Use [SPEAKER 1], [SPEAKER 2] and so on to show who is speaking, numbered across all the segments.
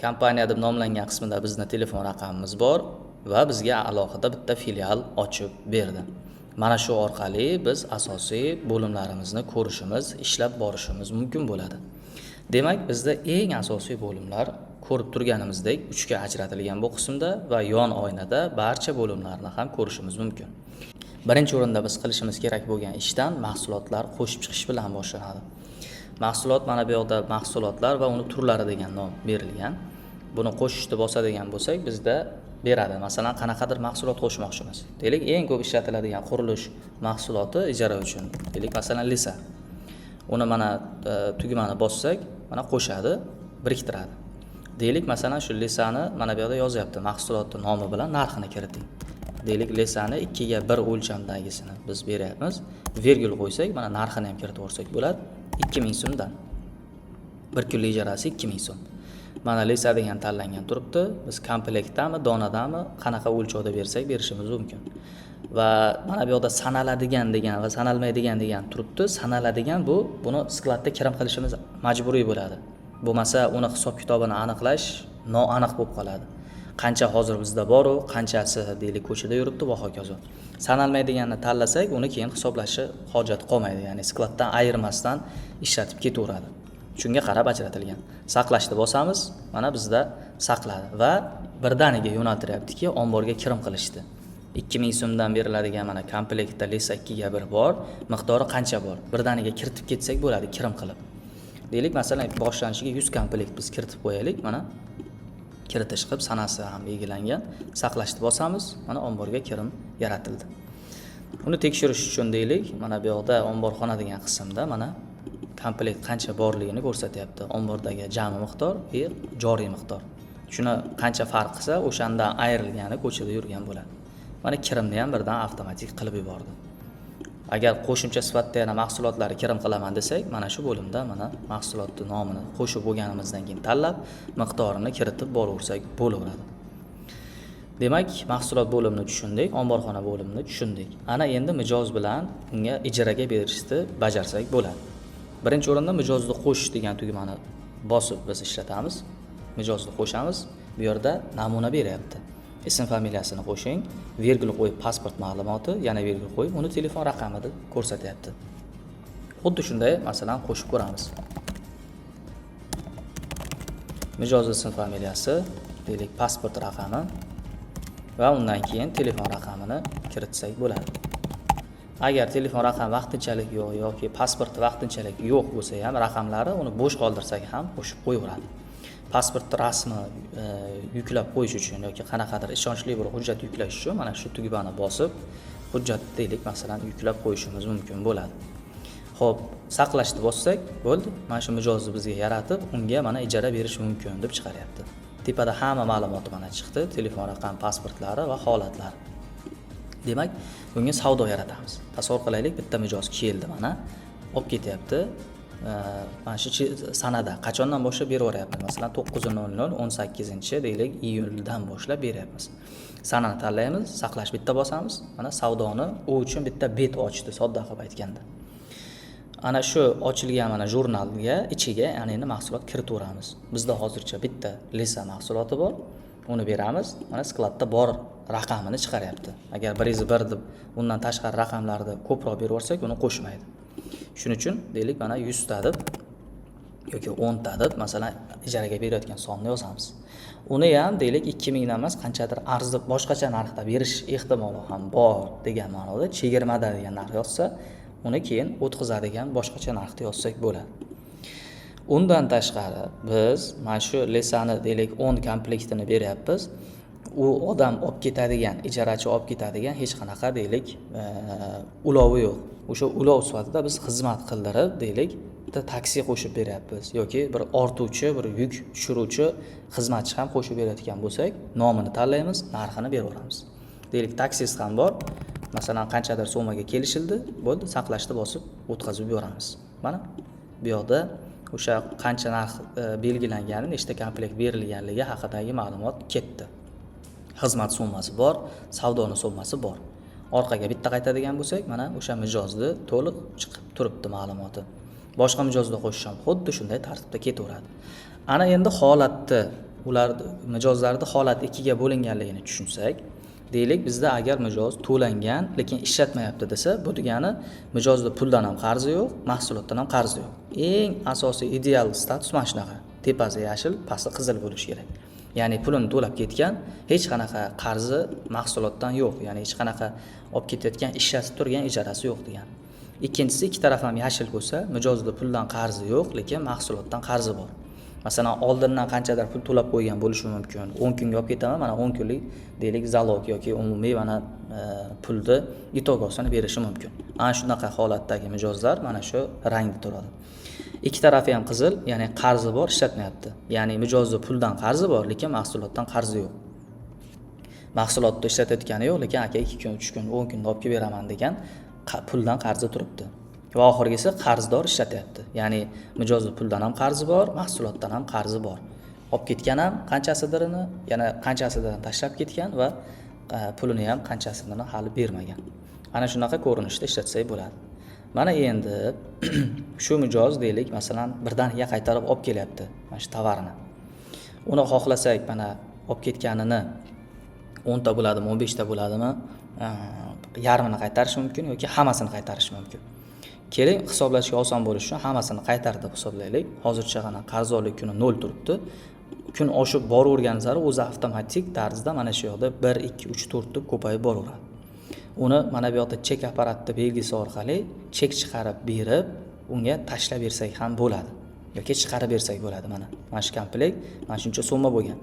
[SPEAKER 1] kompaniya deb nomlangan qismida bizni telefon raqamimiz bor va bizga alohida bitta filial ochib berdi. Mana shu orqali biz asosiy bo'limlarimizni ko'rishimiz, ishlab borishimiz mumkin bo'ladi. Demak, bizda eng asosiy bo'limlar ko'rib turganimizdek 3 ga ajratilgan bu qismda va yon oynada barcha bo'limlarni ham ko'rishimiz mumkin. Birinchi o'rinda biz qilishimiz kerak bo'lgan ishdan mahsulotlar qo'shib chiqish bilan boshlanadi. Mahsulot mana bu yoqda mahsulotlar va uni turlari degan nom berilgan. Buni qo'shishni bosadigan bo'lsak, bizda beradi. Masalan, qanaqadir mahsulot qo'shmoqchimiz. Deylik, eng ko'p ishlatiladigan qurilish mahsuloti ijara uchun. Deylik, masalan, lisa. Uni mana tugmani bossak, mana qo'shadi, biriktiradi. Deylik, masalan, shu lisani mana bu yerda yozyapti, mahsulotning nomi bilan narxini kiriting. Deylik, lisani 2 ga 1 o'lchamdagisini biz beryapmiz. Virgul qo'ysak, mana narxini ham kiritib o'rsak bo'ladi. 2000 so'mdan. 1 kunlik ijarasi 2000 so'm. Mana lisa degan tanlangan turibdi. Biz komplektdami, donadami, qanaqa o'lchovda bersak berishimiz mumkin. Va mana bu yoqda sanaladigan degan va sanalmaydigan degan turibdi. Sanaladigan buni skladda kirim qilishimiz majburiy bo'ladi. Bo'lmasa uni hisob kitobini aniqlash noaniq bo'lib qoladi. Qancha hozir bizda bor u, qanchasi deylik ko'chada yuribdi va hokazo. Sanalmaydiganni tanlasak, uni keyin hisoblashi hojat qolmaydi, ya'ni skladdan ayirmasdan ishlatib ketaveradi. Shunga qarab ajratilgan. Saqlashni bosamiz, mana bizda saqladi va birdaniga yo'naltiryaptiki, omborga kirim qilishdi. 2000 so'mdan beriladigan mana komplektda lisa 2 ga 1 bor, miqdori qancha bor? Birdaniga kiritib ketsak bo'ladi, kirim qilib. Deylik, masalan, boshlanishiga 100 komplekt biz kiritib qo'yaylik, mana kiritish qilib sanasi ham belgilangan. Saqlashni bosamiz, mana omborga kirim yaratildi. Uni tekshirish uchun deylik, mana bu yoqda omborxona degan qismda mana komplekt qancha borligini ko'rsatyapti. Ombordagi jami miqdor va joriy miqdor. Shuni qancha farq qilsa, o'shandan ayrilgani ko'chada yurgan bo'ladi. Mana kirimni ham birdan avtomatik qilib yubordi. Agar qo'shimcha sifatida yana mahsulotlarni kirim qilaman desak, mana shu bo'limda mana mahsulotning nomini qo'shib bo'lganimizdan keyin tanlab, miqdorini kiritib boraversak bo'laveradi. Demak, mahsulot bo'limini tushundik, omborxona bo'limini tushundik. Ana endi mijoz bilan unga ijaraga berishni bajarsak bo'ladi. Birinchi o'rinda mijozni qo'shish degan tugmani bosib biz ishlatamiz. Mijozni qo'shamiz. Bu yerda namuna beryapti. Ism familiyasini qo'shing, virgul qo'yib pasport ma'lumoti, yana virgul qo'yib uni telefon raqamini ko'rsatyapti. Xuddi shunday, masalan, qo'shib ko'ramiz. Mijoz ism familiyasi, deylik, pasport raqami va undan keyin telefon raqamini kiritsak bo'ladi. Agar telefon raqami vaqtinchalik yo'q yoki pasport vaqtinchalik yo'q bo'lsa ham raqamlari uni bo'sh qoldirsak ham qo'shib qo'yaveradi. Pasport rasmi yuklab qo'yish uchun yoki qanaqadir ishonchli bir hujjat yuklash uchun mana shu tugmani bosib hujjat deylik, masalan, yuklab qo'yishimiz mumkin bo'ladi. Xo'p, saqlashni bossak bo'ldi. Mana shu mijozni bizga yaratib, unga mana ijara berish mumkin deb chiqaryapti. Tepada hamma ma'lumoti mana chiqdi, telefon raqam, pasportlari va holatlari. Demak, bunga savdo yaratamiz. Tasavvur qilaylik, bitta mijoz keldi mana, olib ketyapti. Mana shu sanada qachondan boshlab beraveryapmiz? Masalan, 9:00 18 deylik iyuldan boshlab beryapmiz. Sanani tanlaymiz, saqlash bitta bosamiz. Mana savdoni u uchun bitta bet ochdi, sodda qilib aytganda. Ana shu ochilgan mana jurnalga ichiga ya'ni mahsulot kiritaveramiz. Bizda hozircha bitta lisa mahsuloti bor. Uni beramiz. Mana skladda bor raqamini chiqaryapti. Agar 101 deb undan tashqari raqamlarni ko'proq berib yorsak, uni qo'shmaydi. Shuning uchun deylik, mana 100 ta deb yoki 10 ta deb masalan ijaraga berayotgan sonni yozamiz. Uni ham deylik 2000 dan emas, qanchadir arzib boshqacha narxda berish ehtimoli ham bor degan ma'noda chegirmada degan narx yozsa, uni keyin o'tkazadigan boshqacha narxda yozsak bo'ladi. Undan tashqari biz mana shu lesani deylik 10 komplektini beryapmiz. U odam olib ketadigan, ijarachi olib ketadigan hech qanaqa deylik ulovi yo'q. O'sha ulov sifatida biz xizmat qildirib deylik bitta taksi qo'shib beryapmiz yoki bir ortuvchi, bir yuk tushiruvchi xizmatchi ham qo'shib berayotgan bo'lsak, nomini tanlaymiz, narxini beraveramiz. Deylik, taksist ham bor. Masalan, qanchadir so'maga kelishildi, bo'ldi, saqlashni bosib o'tkazib yuboramiz. Mana bu yoqda o'sha qancha narx belgilangani, nechta komplekt berilganligi haqidagi ma'lumot ketdi. Xizmat summasi bor, savdoni summasi bor. Orqaga bitta qaytadigan bo'lsak, mana o'sha mijozni to'liq chiqib turibdi ma'lumoti. Boshqa mijozni qo'shisham xuddi shunday tartibda ketaveradi. Ana endi holatni ular mijozlarni holati ikkiga bo'linganligini tushunsak, deylik bizda agar mijoz to'langan lekin ishlatmayapti desa, bu degani mijozda puldan ham qarzi yo'q, mahsulotdan ham qarzi yo'q. Eng asosiy ideal status mana shunaqa. Tepasi yashil, pasti qizil bo'lishi kerak. Ya'ni pulini to'lab ketgan, hech qanaqa qarzi mahsulotdan yo'q, ya'ni hech qanaqa olib ketayotgan ishlatib turgan ijarasi yo'q degan. Ikkinchisi, ikki taraf ham yashil bo'lsa, mijozda puldan qarzi yo'q, lekin mahsulotdan qarzi bor. Masalan, oldindan qanchadir pul to'lab qo'ygan bo'lishi mumkin. 10 kunga olib ketaman, mana 10 kunlik deylik zalog yoki umumiy mana pulni itogovsini berishi mumkin. Ana shunaqa holatdagi mijozlar mana shu rangda turadi. Ikki tarafi ham qizil, ya'ni qarzi bor, ishlatmayapti. Ya'ni mijozda puldan qarzi bor, lekin mahsulotdan qarzi yo'q. Mahsulotni ishlatayotgani yo'q, lekin aka 2 kun, 3 kun, 10 kunda olib kelib beraman degan puldan qarzi turibdi. Va oxirgisi qarzdor ishlatyapti. Ya'ni mijozda puldan ham qarzi bor, mahsulotdan ham qarzi bor. Olib ketgan ham qanchasidirini, yana qanchasidan tashlab ketgan va pulini ham qanchasidan hali bermagan. Ana shunaqa ko'rinishda ishlatsak bo'ladi. Mana endi shu mijoz deylik, masalan, birdaniga qaytarib olib kelyapti mana shu tovarni. Uni xohlasak, mana olib ketganini 10 ta bo'ladimi, 15 ta bo'ladimi, yarmini qaytarish mumkin yoki hammasini qaytarish mumkin. Keling, hisoblashga oson bo'lishi uchun hammasini qaytar deb hisoblaylik. Hozircha qana qarzdorlik kuni 0 turibdi. Kun oshib boravergan sari o'zi avtomatik tarzda mana shu yoqda 1, 2, 3, 4 deb ko'payib boraveradi. Uni mana bu yoqda chek apparatni belgisi orqali chek chiqarib berib, unga tashlab bersak ham bo'ladi. Yoki chiqarib bersak bo'ladi mana. Mana shu komplekt, mana shuncha so'mma bo'lgan.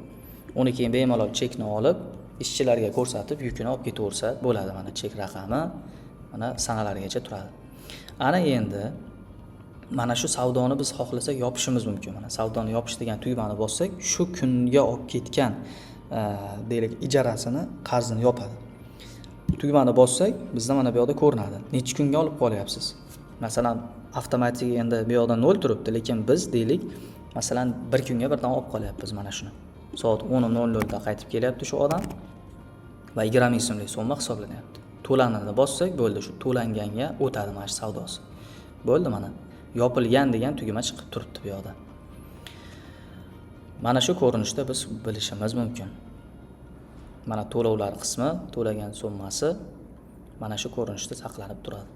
[SPEAKER 1] Uni keyin bemalol chekni olib, ishchilarga ko'rsatib, yukini olib ketaversa bo'ladi. Mana chek raqami mana sanalargacha turadi. Ana endi mana shu savdoni biz xohlasak yopishimiz mumkin. Mana savdoni yopish degan tugmani bossak, shu kunga olib ketgan deylik ijarasini, qarzini yopadi. Tugmani bossak, bizda mana bu yoqda ko'rinadi. Necha kunga olib qolyapsiz? Masalan, avtomatik endi bu yoqda 0 turibdi, lekin biz deylik, masalan, 1 kunga birdan olib qolyapmiz mana shuni. Soat 10:00 da qaytib kelyapti shu odam va 20 ming so'mlik so'mma hisoblanyapti. To'lanini bossak bo'ldi, shu to'langanga o'tadi mana shu savdosi. Bo'ldi mana. Yopilgan degan tugma chiqib turibdi bu yoqda. Mana shu ko'rinishda biz bilishimiz mumkin. Mana to'lovlar qismi, to'lagan summasi mana shu ko'rinishda saqlanib turadi.